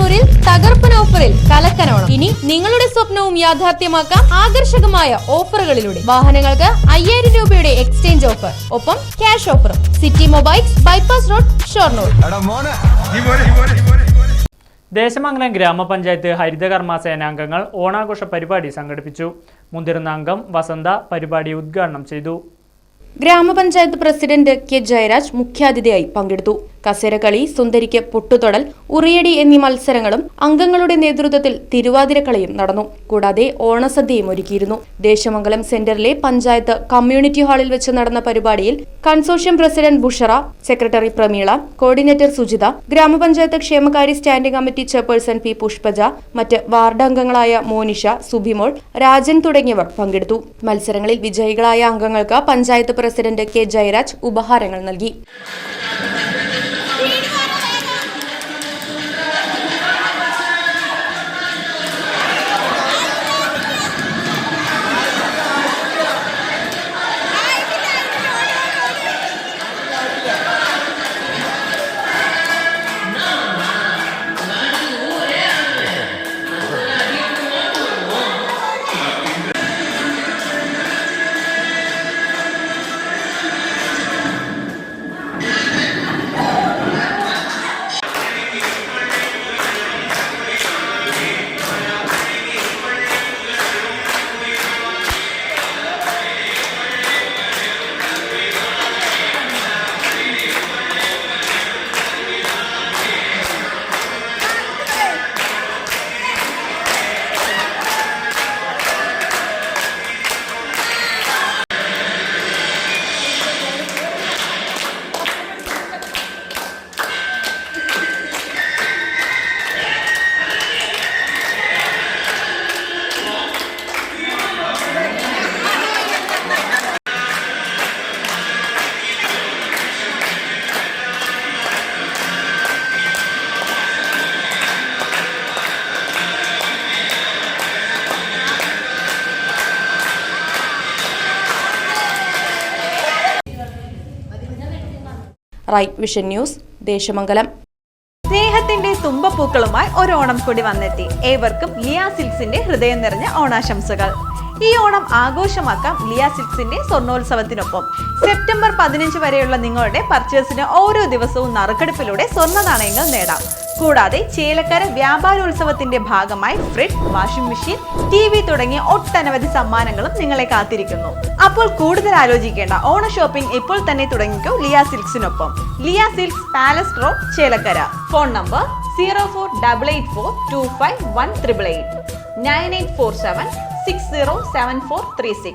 ഷൊർണൂരിൽ തകർപ്പൻ ഓഫറിൽ കലക്കനോണം. ഇനി നിങ്ങളുടെ സ്വപ്നവും യാഥാർത്ഥ്യമാക്കാം ആകർഷകമായ ഓഫറുകളിലൂടെ. വാഹനങ്ങൾക്ക് 5000 രൂപയുടെ എക്സ്ചേഞ്ച് ഓഫർ, ഒപ്പം ക്യാഷ് ഓഫറും. City mobiles, bypass road, Shoranur. Desamangalam ഗ്രാമപഞ്ചായത്ത് ഹരിതകർമ്മ സേനാംഗങ്ങൾ ഓണാഘോഷ പരിപാടി സംഘടിപ്പിച്ചു. മുതിർന്ന അംഗം വസന്ത പരിപാടി ഉദ്ഘാടനം ചെയ്തു. ഗ്രാമപഞ്ചായത്ത് പ്രസിഡന്റ് കെ ജയരാജ് മുഖ്യാതിഥിയായി പങ്കെടുത്തു. കസേരകളി, സുന്ദരിക്ക് പൊട്ടുതൊടൽ, ഉറിയടി എന്നീ മത്സരങ്ങളും അംഗങ്ങളുടെ നേതൃത്വത്തിൽ തിരുവാതിരക്കളിയും നടന്നു. കൂടാതെ ഓണസദ്യയും ഒരുക്കിയിരുന്നു. ദേശമംഗലം സെന്ററിലെ പഞ്ചായത്ത് കമ്മ്യൂണിറ്റി ഹാളിൽ വെച്ച് നടന്ന പരിപാടിയിൽ consortium president Bushra, secretary Prameela, coordinator Sujitha, ഗ്രാമപഞ്ചായത്ത് ക്ഷേമകാര്യ standing committee chairperson P Pushpaja, മറ്റ് വാർഡ് അംഗങ്ങളായ മോനിഷ, സുബിമോൾ, രാജൻ തുടങ്ങിയവർ പങ്കെടുത്തു. മത്സരങ്ങളിൽ വിജയികളായ അംഗങ്ങൾക്ക് പഞ്ചായത്ത് പ്രസിഡന്റ് കെ ജയരാജ് ഉപഹാരങ്ങൾ നൽകി. Right vision news, Desamangalam. സ്നേഹത്തിന്റെ തുമ്പപ്പൂക്കളുമായി ഒരു ഓണം കൂടി വന്നെത്തി. ഏവർക്കും ലിയ സിൽക്സിന്റെ ഹൃദയം നിറഞ്ഞ ഓണാശംസകൾ. ഈ ഓണം ആഘോഷമാക്കാം ലിയ സിൽക്സിന്റെ സ്വർണ്ണോത്സവത്തിനൊപ്പം. സെപ്റ്റംബർ 15 വരെയുള്ള നിങ്ങളുടെ പർച്ചേസിന് ഓരോ ദിവസവും നറുക്കെടുപ്പിലൂടെ സ്വർണ്ണ നാണയങ്ങൾ നേടാം. കൂടാതെ ചേലക്കര വ്യാപാരോത്സവത്തിന്റെ ഭാഗമായി ഫ്രിഡ്ജ്, വാഷിംഗ് മെഷീൻ, TV തുടങ്ങിയ ഒട്ടനവധി സമ്മാനങ്ങളും നിങ്ങളെ കാത്തിരിക്കുന്നു. അപ്പോൾ കൂടുതൽ ആലോചിക്കേണ്ട, ഓണ ഷോപ്പിംഗ് ഇപ്പോൾ തന്നെ തുടങ്ങിക്കോ ലിയ സിൽക്സിനൊപ്പം. Liya Silks, palace road, Chelakkara. Phone number 0488425188, 9847607436.